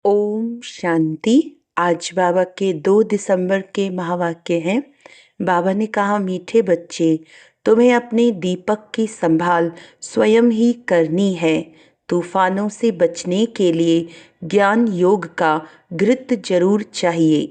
ओम शांति। आज बाबा के 2 दिसंबर के महावाक्य हैं। बाबा ने कहा, मीठे बच्चे, तुम्हें अपने दीपक की संभाल स्वयं ही करनी है। तूफानों से बचने के लिए ज्ञान योग का घृत जरूर चाहिए।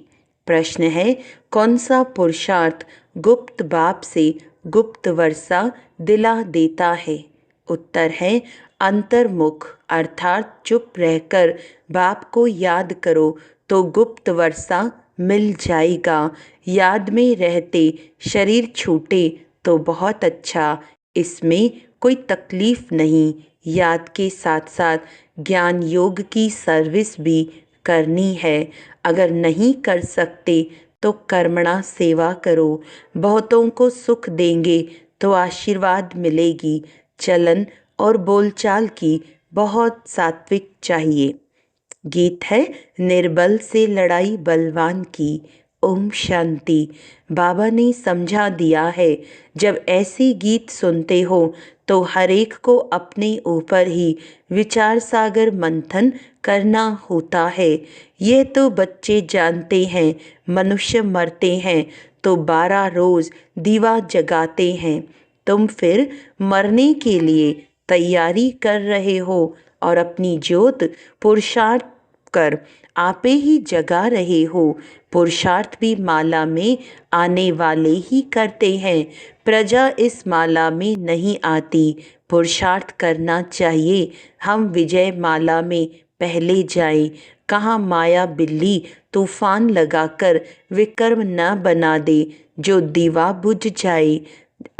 प्रश्न है, कौन सा पुरुषार्थ गुप्त बाप से गुप्त वर्षा दिला देता है? उत्तर है, अंतर्मुख अर्थात चुप रहकर बाप को याद करो तो गुप्त वर्षा मिल जाएगा। याद में रहते शरीर छूटे तो बहुत अच्छा, इसमें कोई तकलीफ नहीं। याद के साथ साथ ज्ञान योग की सर्विस भी करनी है। अगर नहीं कर सकते तो कर्मणा सेवा करो। बहुतों को सुख देंगे तो आशीर्वाद मिलेगी। चलन और बोलचाल की बहुत सात्विक चाहिए। गीत है, निर्बल से लड़ाई बलवान की। ओम शांति। बाबा ने समझा दिया है, जब ऐसे गीत सुनते हो तो हर एक को अपने ऊपर ही विचार सागर मंथन करना होता है। ये तो बच्चे जानते हैं, मनुष्य मरते हैं तो 12 रोज दीवा जगाते हैं। तुम फिर मरने के लिए तैयारी कर रहे हो और अपनी ज्योत पुरुषार्थ कर आपे ही जगा रहे हो। पुरुषार्थ भी माला में आने वाले ही करते हैं। प्रजा इस माला में नहीं आती। पुरुषार्थ करना चाहिए। हम विजय माला में पहले जाएं। कहाँ माया बिल्ली तूफान लगाकर विकर्म न बना दे जो दीवा बुझ जाए।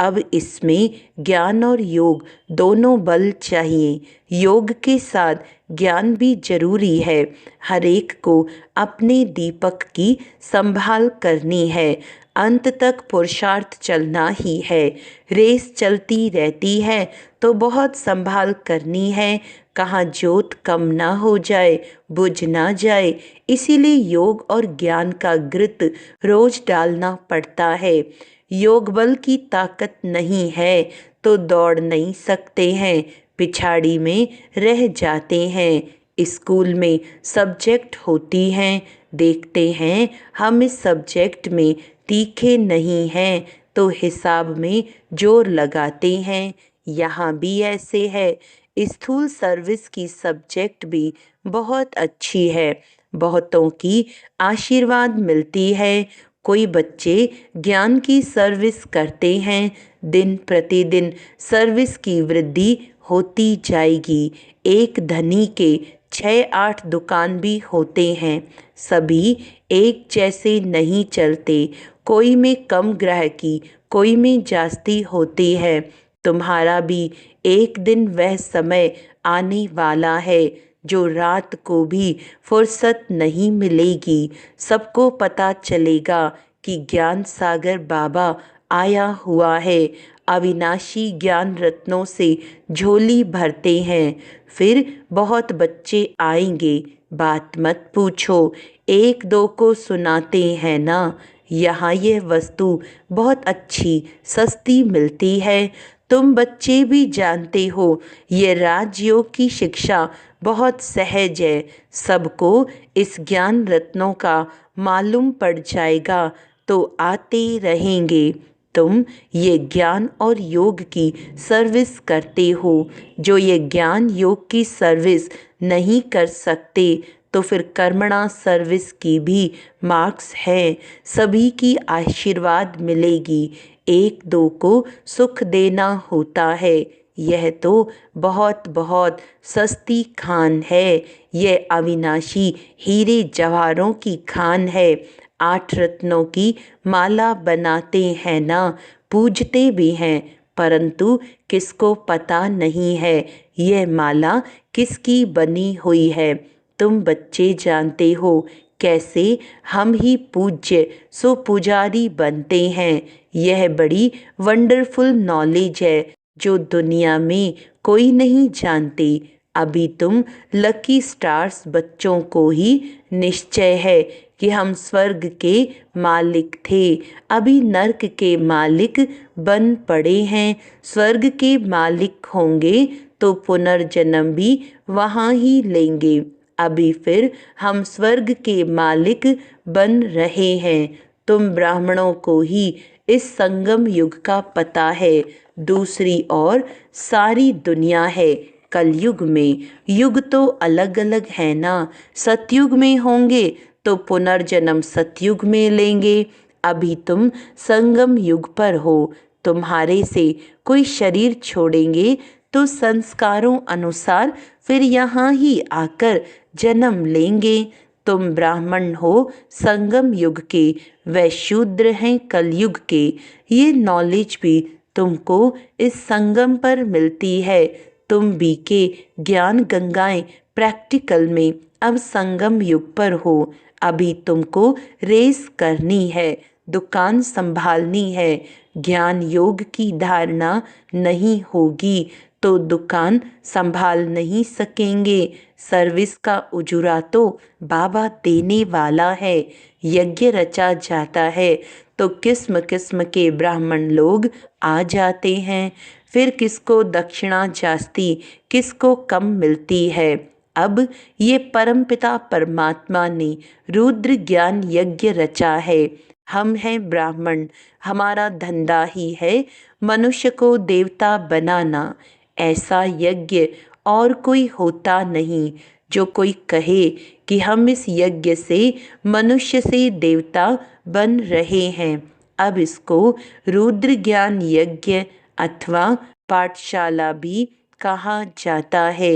अब इसमें ज्ञान और योग दोनों बल चाहिए। योग के साथ ज्ञान भी जरूरी है। हर एक को अपने दीपक की संभाल करनी है। अंत तक पुरुषार्थ चलना ही है। रेस चलती रहती है तो बहुत संभाल करनी है। कहाँ ज्योत कम ना हो जाए, बुझ ना जाए। इसीलिए योग और ज्ञान का घृत रोज डालना पड़ता है। योग बल की ताकत नहीं है तो दौड़ नहीं सकते हैं, पिछाड़ी में रह जाते हैं। स्कूल में सब्जेक्ट होती हैं, देखते हैं हम इस सब्जेक्ट में तीखे नहीं हैं तो हिसाब में जोर लगाते हैं। यहाँ भी ऐसे है। स्थूल सर्विस की सब्जेक्ट भी बहुत अच्छी है, बहुतों की आशीर्वाद मिलती है। कोई बच्चे ज्ञान की सर्विस करते हैं, दिन प्रतिदिन सर्विस की वृद्धि होती जाएगी। एक धनी के 6-8 दुकान भी होते हैं, सभी एक जैसे नहीं चलते। कोई में कम ग्राहकी, कोई में जास्ती होती है। तुम्हारा भी एक दिन वह समय आने वाला है जो रात को भी फुर्सत नहीं मिलेगी। सबको पता चलेगा कि ज्ञान सागर बाबा आया हुआ है। अविनाशी ज्ञान रत्नों से झोली भरते हैं। फिर बहुत बच्चे आएंगे, बात मत पूछो, एक दो को सुनाते हैं ना। यहाँ यह वस्तु बहुत अच्छी सस्ती मिलती है। तुम बच्चे भी जानते हो, ये राजयोग की शिक्षा बहुत सहज है। सबको इस ज्ञान रत्नों का मालूम पड़ जाएगा तो आते रहेंगे। तुम ये ज्ञान और योग की सर्विस करते हो। जो ये ज्ञान योग की सर्विस नहीं कर सकते तो फिर कर्मणा सर्विस की भी मार्क्स है। सभी की आशीर्वाद मिलेगी। एक दो को सुख देना होता है। यह तो बहुत बहुत सस्ती खान है। यह अविनाशी हीरे जवाहरों की खान है। 8 रत्नों की माला बनाते हैं ना, पूजते भी हैं, परंतु किसको पता नहीं है यह माला किसकी बनी हुई है। तुम बच्चे जानते हो कैसे हम ही पूज्य सो पुजारी बनते हैं। यह बड़ी वंडरफुल नॉलेज है जो दुनिया में कोई नहीं जानती। अभी तुम लकी स्टार्स बच्चों को ही निश्चय है कि हम स्वर्ग के मालिक थे, अभी नर्क के मालिक बन पड़े हैं। स्वर्ग के मालिक होंगे तो पुनर्जन्म भी वहाँ ही लेंगे। अभी फिर हम स्वर्ग के मालिक बन रहे हैं। तुम ब्राह्मणों को ही इस संगम युग का पता है। दूसरी ओर सारी दुनिया है कलयुग में। युग तो अलग अलग है ना। सतयुग में होंगे तो पुनर्जन्म सतयुग में लेंगे। अभी तुम संगम युग पर हो। तुम्हारे से कोई शरीर छोड़ेंगे तो संस्कारों अनुसार फिर यहाँ ही आकर जन्म लेंगे। तुम ब्राह्मण हो संगम युग के, व शूद्र हैं कलयुग के। ये नॉलेज भी तुमको इस संगम पर मिलती है। तुम भी के ज्ञान गंगाएं प्रैक्टिकल में अब संगम युग पर हो। अभी तुमको रेस करनी है, दुकान संभालनी है। ज्ञान योग की धारणा नहीं होगी तो दुकान संभाल नहीं सकेंगे। सर्विस का उजुरा तो बाबा देने वाला है। यज्ञ रचा जाता है तो किस्म किस्म के ब्राह्मण लोग आ जाते हैं। फिर किसको दक्षिणा जास्ती, किसको कम मिलती है। अब ये परमपिता परमात्मा ने रुद्र ज्ञान यज्ञ रचा है। हम हैं ब्राह्मण, हमारा धंधा ही है मनुष्य को देवता बनाना। ऐसा यज्ञ और कोई होता नहीं। जो कोई कहे कि हम इस यज्ञ से मनुष्य से देवता बन रहे हैं, अब इसको रुद्र ज्ञान यज्ञ अथवा पाठशाला भी कहा जाता है।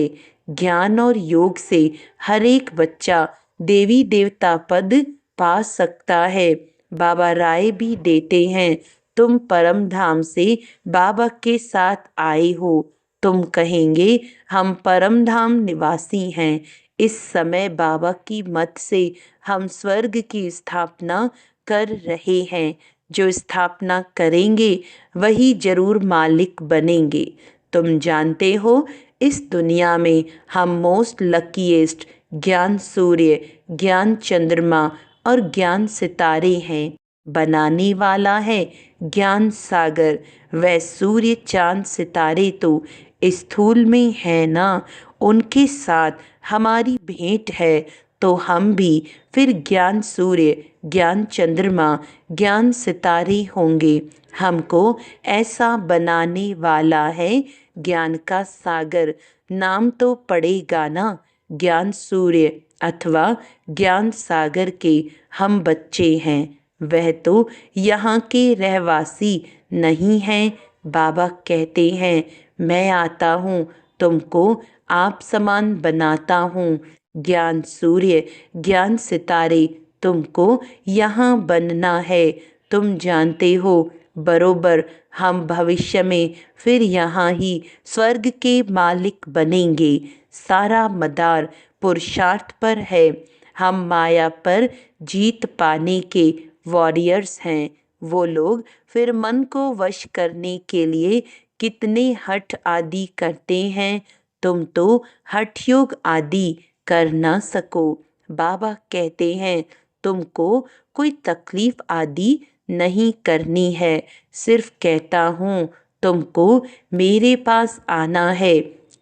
ज्ञान और योग से हर एक बच्चा देवी देवता पद पा सकता है। बाबा राय भी देते हैं, तुम परम धाम से बाबा के साथ आए हो। तुम कहेंगे हम परम धाम निवासी हैं। इस समय बाबा की मत से हम स्वर्ग की स्थापना कर रहे हैं। जो स्थापना करेंगे वही जरूर मालिक बनेंगे। तुम जानते हो इस दुनिया में हम मोस्ट लकीएस्ट ज्ञान सूर्य, ज्ञान चंद्रमा और ज्ञान सितारे हैं। बनाने वाला है ज्ञान सागर। वह सूर्य चांद सितारे तो स्थूल में है ना। उनके साथ हमारी भेंट है तो हम भी फिर ज्ञान सूर्य, ज्ञान चंद्रमा, ज्ञान सितारे होंगे। हमको ऐसा बनाने वाला है ज्ञान का सागर। नाम तो पड़ेगा ना ज्ञान सूर्य अथवा ज्ञान सागर के। हम बच्चे हैं, वह तो यहाँ के रहवासी नहीं हैं। बाबा कहते हैं मैं आता हूँ तुमको आप समान बनाता हूँ। ज्ञान सूर्य, ज्ञान सितारे तुमको यहाँ बनना है। तुम जानते हो बरोबर हम भविष्य में फिर यहाँ ही स्वर्ग के मालिक बनेंगे। सारा मदार पुरुषार्थ पर है। हम माया पर जीत पाने के वॉरियर्स हैं। वो लोग फिर मन को वश करने के लिए कितने हठ आदि करते हैं। तुम तो हठ योग आदि कर ना सको। बाबा कहते हैं तुमको कोई तकलीफ आदि नहीं करनी है। सिर्फ कहता हूँ तुमको मेरे पास आना है।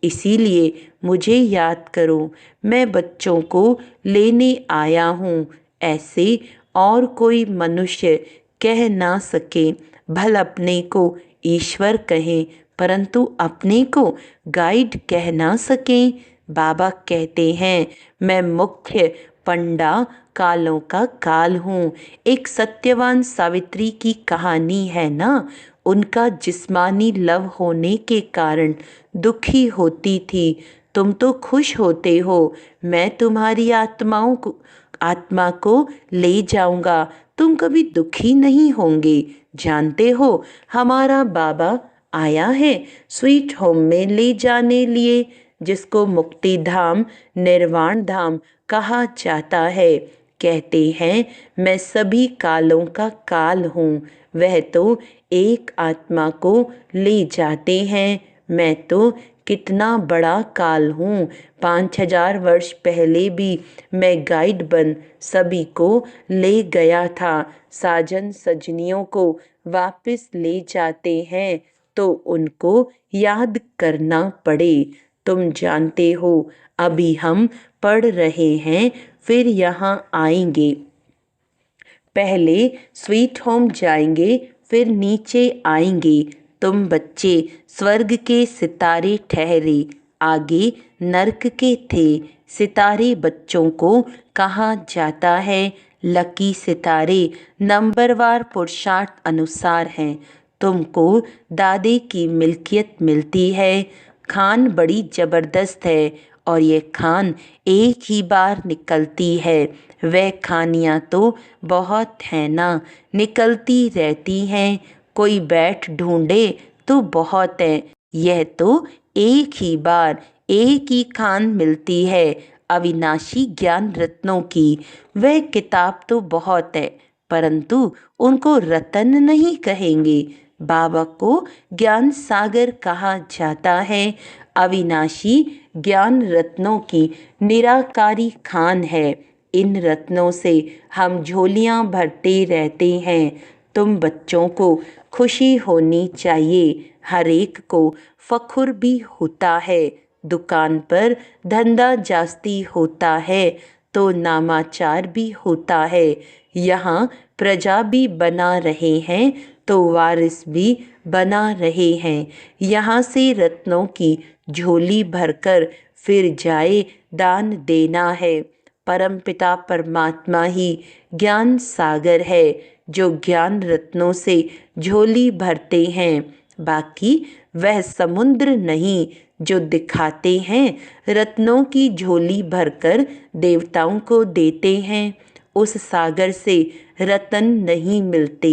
इसीलिए मुझे याद करो, मैं बच्चों को लेने आया हूँ। ऐसे और कोई मनुष्य कह ना सके। भल अपने को ईश्वर कहें परंतु अपने को गाइड कह ना सकें। बाबा कहते हैं मैं मुख्य पंडा कालों का काल हूँ। एक सत्यवान सावित्री की कहानी है ना। उनका जिस्मानी लव होने के कारण दुखी होती थी। तुम तो खुश होते हो। मैं तुम्हारी आत्मा को ले जाऊंगा। तुम कभी दुखी नहीं होंगे। जानते हो हमारा बाबा आया है स्वीट होम में ले जाने लिए, जिसको मुक्ति धाम, निर्वाण धाम कहा जाता है। कहते हैं मैं सभी कालों का काल हूँ। वह तो एक आत्मा को ले जाते हैं। मैं तो कितना बड़ा काल हूँ। 5000 वर्ष पहले भी मैं गाइड बन सभी को ले गया था। साजन सजनियों को वापस ले जाते हैं तो उनको याद करना पड़े। तुम जानते हो अभी हम पढ़ रहे हैं, फिर यहाँ आएंगे। पहले स्वीट होम जाएंगे, फिर नीचे आएंगे। तुम बच्चे स्वर्ग के सितारे ठहरे, आगे नर्क के थे। सितारे बच्चों को कहा जाता है लकी सितारे, नंबरवार पुरुषार्थ अनुसार हैं। तुमको दादे की मिल्कियत मिलती है। खान बड़ी ज़बरदस्त है और ये खान एक ही बार निकलती है। वह खानियाँ तो बहुत है ना, निकलती रहती हैं। कोई बैठ ढूंढे तो बहुत है, यह तो एक ही बार एक ही खान मिलती है। अविनाशी ज्ञान रत्नों की वह किताब तो बहुत है, परंतु उनको रतन नहीं कहेंगे। बाबा को ज्ञान सागर कहा जाता है। अविनाशी ज्ञान रत्नों की निराकारी खान है। इन रत्नों से हम झोलियाँ भरते रहते हैं। तुम बच्चों को खुशी होनी चाहिए, हर एक को फख्र भी होता है। दुकान पर धंधा जास्ती होता है तो नामाचार भी होता है। यहाँ प्रजा भी बना रहे हैं तो वारिस भी बना रहे हैं। यहाँ से रत्नों की झोली भरकर फिर जाए दान देना है। परमपिता परमात्मा ही ज्ञान सागर है, जो ज्ञान रत्नों से झोली भरते हैं। बाकी वह समुद्र नहीं जो दिखाते हैं, रत्नों की झोली भरकर देवताओं को देते हैं। उस सागर से रतन नहीं मिलते।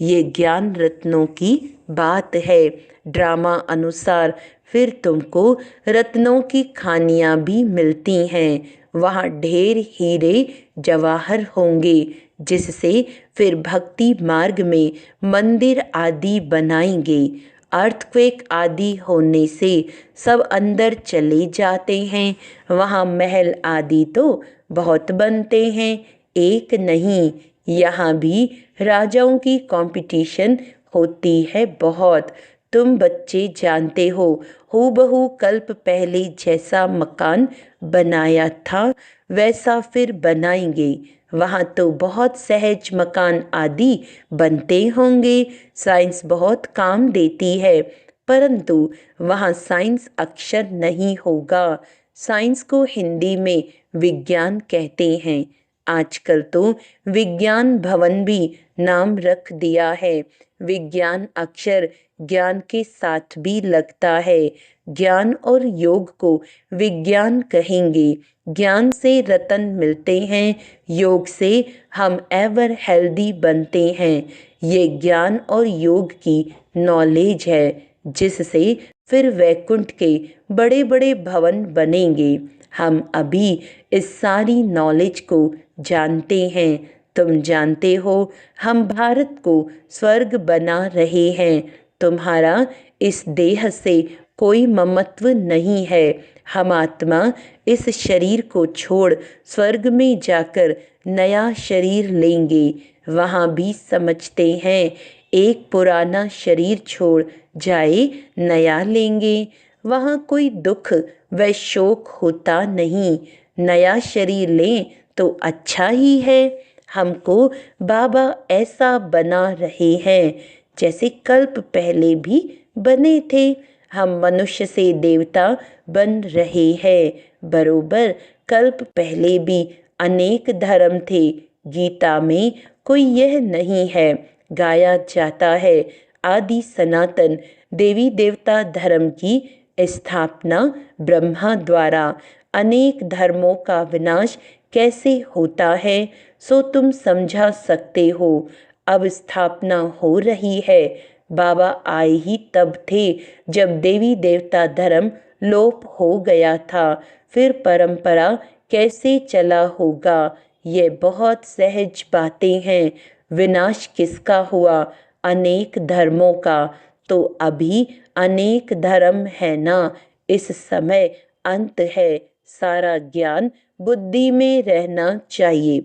ये ज्ञान रत्नों की बात है। ड्रामा अनुसार फिर तुमको रत्नों की खानियाँ भी मिलती हैं। वहाँ ढेर हीरे जवाहर होंगे, जिससे फिर भक्ति मार्ग में मंदिर आदि बनाएंगे। अर्थक्वेक आदि होने से सब अंदर चले जाते हैं। वहाँ महल आदि तो बहुत बनते हैं, एक नहीं। यहाँ भी राजाओं की कंपटीशन होती है बहुत। तुम बच्चे जानते हो, हूबहू कल्प पहले जैसा मकान बनाया था वैसा फिर बनाएंगे। वहाँ तो बहुत सहज मकान आदि बनते होंगे। साइंस बहुत काम देती है, परंतु वहाँ साइंस अक्षर नहीं होगा। साइंस को हिंदी में विज्ञान कहते हैं। आजकल तो विज्ञान भवन भी नाम रख दिया है। विज्ञान अक्षर ज्ञान के साथ भी लगता है। ज्ञान और योग को विज्ञान कहेंगे। ज्ञान से रतन मिलते हैं, योग से हम एवर हेल्दी बनते हैं। ये ज्ञान और योग की नॉलेज है, जिससे फिर वैकुंठ के बड़े बड़े भवन बनेंगे। हम अभी इस सारी नॉलेज को जानते हैं। तुम जानते हो हम भारत को स्वर्ग बना रहे हैं। तुम्हारा इस देह से कोई ममत्व नहीं है। हम आत्मा इस शरीर को छोड़ स्वर्ग में जाकर नया शरीर लेंगे। वहाँ भी समझते हैं एक पुराना शरीर छोड़ जाए नया लेंगे। वहाँ कोई दुख व शोक होता नहीं। नया शरीर लें तो अच्छा ही है। हमको बाबा ऐसा बना रहे हैं जैसे कल्प पहले भी बने थे। हम मनुष्य से देवता बन रहे हैं। बरोबर कल्प पहले भी अनेक धर्म थे। गीता में कोई यह नहीं है। गाया जाता है आदि सनातन देवी देवता धर्म की स्थापना ब्रह्मा द्वारा। अनेक धर्मों का विनाश कैसे होता है सो तुम समझा सकते हो। अब स्थापना हो रही है। बाबा आए ही तब थे जब देवी देवता धर्म लोप हो गया था। फिर परंपरा कैसे चला होगा, ये बहुत सहज बातें हैं। विनाश किसका हुआ? अनेक धर्मों का। तो अभी अनेक धर्म है ना। इस समय अंत है। सारा ज्ञान बुद्धि में रहना चाहिए।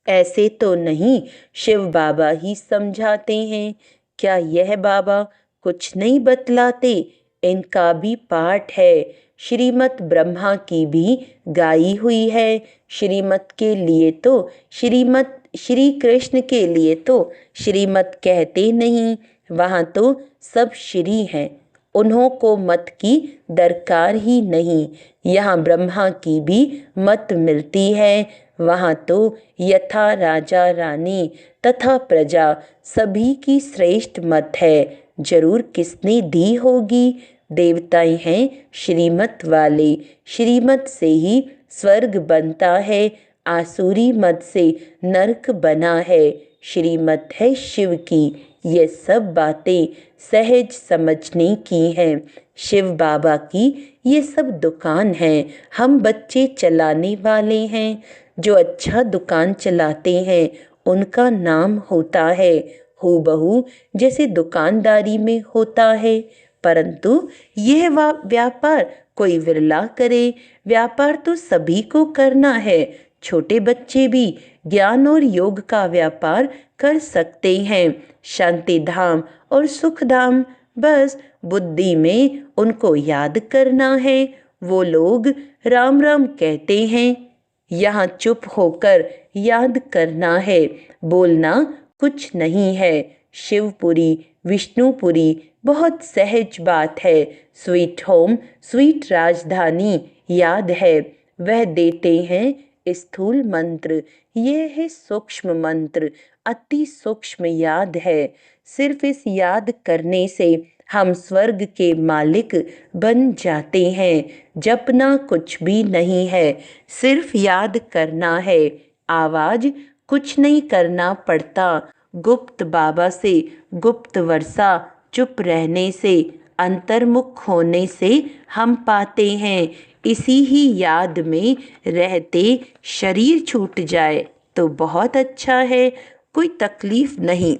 ऐसे तो नहीं शिव बाबा ही समझाते हैं। क्या यह बाबा कुछ नहीं बतलाते? इनका भी पाठ है। श्रीमद् ब्रह्मा की भी गाई हुई है। श्रीमद् के लिए तो श्रीमद्, श्री कृष्ण के लिए तो श्रीमद् कहते नहीं, वहाँ तो सब श्री हैं, उन्हों को मत की दरकार ही नहीं। यहाँ ब्रह्मा की भी मत मिलती है, वहाँ तो यथा राजा रानी तथा प्रजा सभी की श्रेष्ठ मत है। जरूर किसने दी होगी, देवताएं हैं श्रीमत वाले, श्रीमत से ही स्वर्ग बनता है, आसुरी मत से नरक बना है। श्रीमत है शिव की, ये सब बातें सहज समझने की हैं। शिव बाबा की ये सब दुकान है, हम बच्चे चलाने वाले हैं। जो अच्छा दुकान चलाते हैं उनका नाम होता है हूबहू जैसे दुकानदारी में होता है। परंतु यह व्यापार कोई विरला करे, व्यापार तो सभी को करना है। छोटे बच्चे भी ज्ञान और योग का व्यापार कर सकते हैं। शांति धाम और सुख धाम, बस बुद्धि में उनको याद करना है। वो लोग राम राम कहते हैं, यहाँ चुप होकर याद करना है, बोलना कुछ नहीं है। शिवपुरी विष्णुपुरी बहुत सहज बात है। स्वीट होम स्वीट राजधानी याद है, वह देते हैं स्थूल मंत्र, ये है सूक्ष्म मंत्र, अति सूक्ष्म याद है। सिर्फ इस याद करने से हम स्वर्ग के मालिक बन जाते हैं। जपना कुछ भी नहीं है, सिर्फ याद करना है। आवाज कुछ नहीं करना पड़ता, गुप्त बाबा से गुप्त वर्षा, चुप रहने से, अंतर्मुख होने से हम पाते हैं। इसी ही याद में रहते शरीर छूट जाए तो बहुत अच्छा है, कोई तकलीफ नहीं।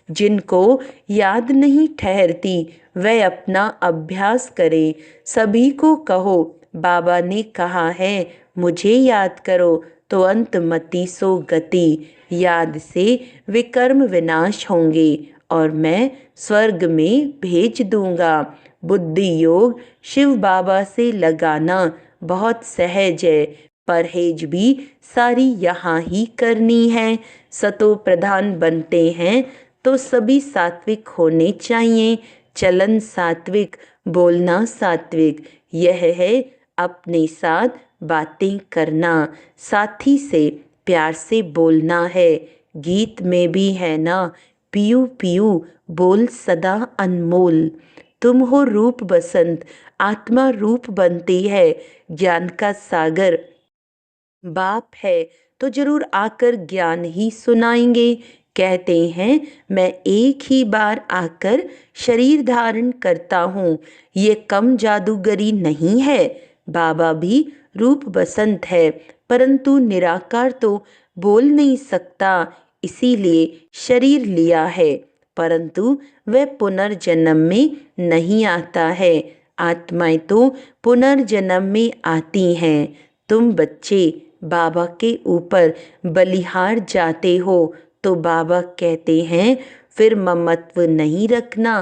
जिनको याद नहीं ठहरती वह अपना अभ्यास करें। सभी को कहो, बाबा ने कहा है मुझे याद करो तो अंतमति सो गति। याद से विकर्म विनाश होंगे और मैं स्वर्ग में भेज दूंगा। बुद्धि योग शिव बाबा से लगाना बहुत सहज है। परहेज भी सारी यहाँ ही करनी है। सतो प्रधान बनते हैं तो सभी सात्विक होने चाहिए। चलन सात्विक, बोलना सात्विक, यह है अपने साथ बातें करना, साथी से प्यार से बोलना है। गीत में भी है ना, पियू पियू बोल सदा अनमोल। तुम हो रूप बसंत, आत्मा रूप बनती है। ज्ञान का सागर बाप है तो जरूर आकर ज्ञान ही सुनाएंगे। कहते हैं मैं एक ही बार आकर शरीर धारण करता हूँ, ये कम जादूगरी नहीं है। बाबा भी रूप बसंत है, परंतु निराकार तो बोल नहीं सकता, इसीलिए शरीर लिया है। परंतु वह पुनर्जन्म में नहीं आता है। आत्माएं तो पुनर्जन्म में आती हैं। तुम बच्चे बाबा के ऊपर बलिहार जाते हो तो बाबा कहते हैं फिर ममत्व नहीं रखना,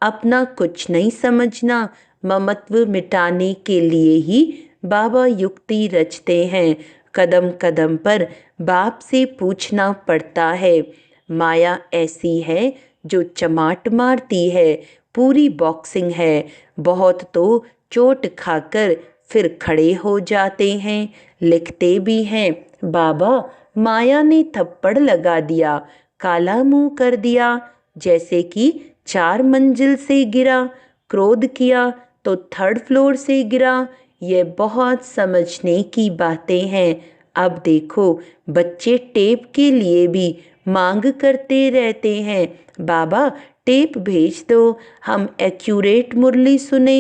अपना कुछ नहीं समझना। ममत्व मिटाने के लिए ही बाबा युक्ति रचते हैं। कदम कदम पर बाप से पूछना पड़ता है। माया ऐसी है जो चमाट मारती है, पूरी बॉक्सिंग है। बहुत तो चोट खाकर फिर खड़े हो जाते हैं। लिखते भी हैं बाबा माया ने थप्पड़ लगा दिया, काला मुंह कर दिया, जैसे कि 4 मंजिल से गिरा। क्रोध किया तो 3rd फ्लोर से गिरा। ये बहुत समझने की बातें हैं। अब देखो बच्चे टेप के लिए भी मांग करते रहते हैं, बाबा टेप भेज दो, हम एक्यूरेट मुरली सुने।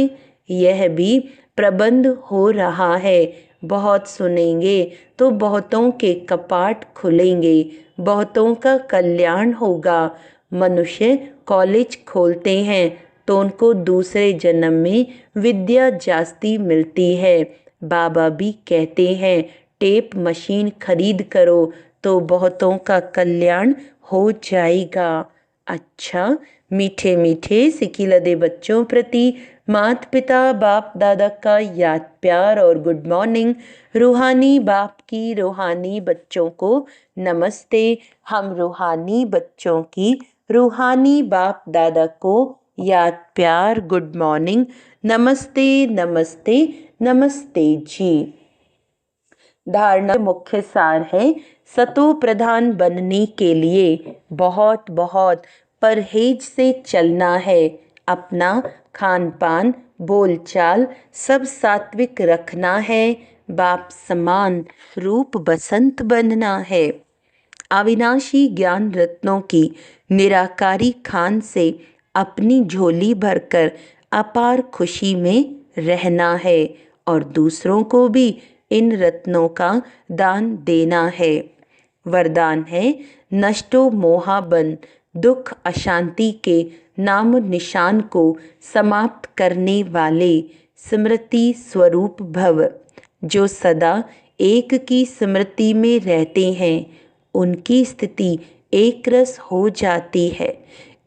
यह भी प्रबंध हो रहा है। बहुत सुनेंगे तो बहुतों के कपाट खुलेंगे, बहुतों का कल्याण होगा। मनुष्य कॉलेज खोलते हैं तो उनको दूसरे जन्म में विद्या जास्ती मिलती है। बाबा भी कहते हैं टेप मशीन खरीद करो तो बहुतों का कल्याण हो जाएगा। अच्छा, मीठे मीठे सिकिलदे बच्चों प्रति माता पिता बाप दादा का याद प्यार और गुड मॉर्निंग। रूहानी बाप की रूहानी बच्चों को नमस्ते। हम रूहानी बच्चों की रूहानी बाप दादा को याद प्यार गुड मॉर्निंग। नमस्ते नमस्ते नमस्ते जी। धारणा मुख्य सार है, सतो प्रधान बनने के लिए बहुत बहुत परहेज से चलना है। अपना खान पान बोलचाल सब सात्विक रखना है। बाप समान रूप बसंत बनना है। अविनाशी ज्ञान रत्नों की निराकारी खान से अपनी झोली भरकर अपार खुशी में रहना है और दूसरों को भी इन रत्नों का दान देना है। वरदान है, नष्टो मोहाबन दुख अशांति के नाम निशान को समाप्त करने वाले स्मृति स्वरूप भव। जो सदा एक की स्मृति में रहते हैं उनकी स्थिति एक रस हो जाती है।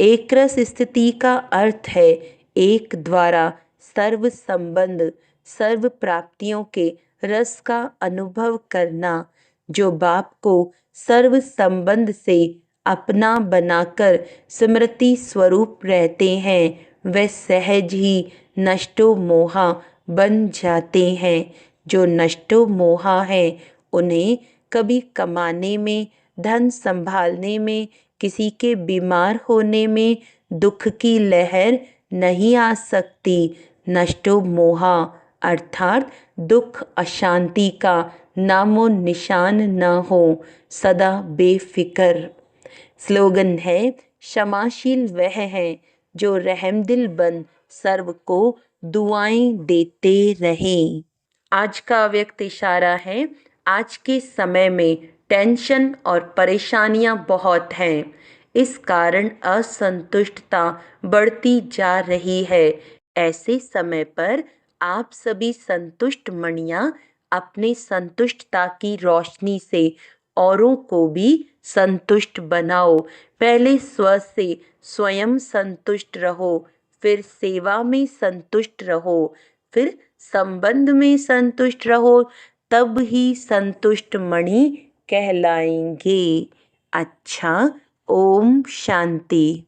एक रस स्थिति का अर्थ है एक द्वारा सर्व संबंध सर्व प्राप्तियों के रस का अनुभव करना। जो बाप को सर्व संबंध से अपना बनाकर स्मृति स्वरूप रहते हैं वे सहज ही नष्टो मोहा बन जाते हैं। जो नष्टो मोहा है उन्हें कभी कमाने में धन संभालने में किसी के बीमार होने में दुख की लहर नहीं आ सकती। नष्टो मोहा अर्थात दुख अशांति का नामो निशान न हो, सदा बेफिक्र। स्लोगन है, क्षमाशील वह है जो रहमदिल बन सर्व को दुआएं देते रहें। आज का अव्यक्त इशारा है, आज के समय में टेंशन और परेशानियां बहुत हैं। इस कारण असंतुष्टता बढ़ती जा रही है। ऐसे समय पर आप सभी संतुष्ट मणियां अपने संतुष्टता की रोशनी से औरों को भी संतुष्ट बनाओ। पहले स्व से स्वयं संतुष्ट रहो, फिर सेवा में संतुष्ट रहो, फिर संबंध में संतुष्ट रहो, तब ही संतुष्ट मणि कहलाएंगे। अच्छा, ओम शांति।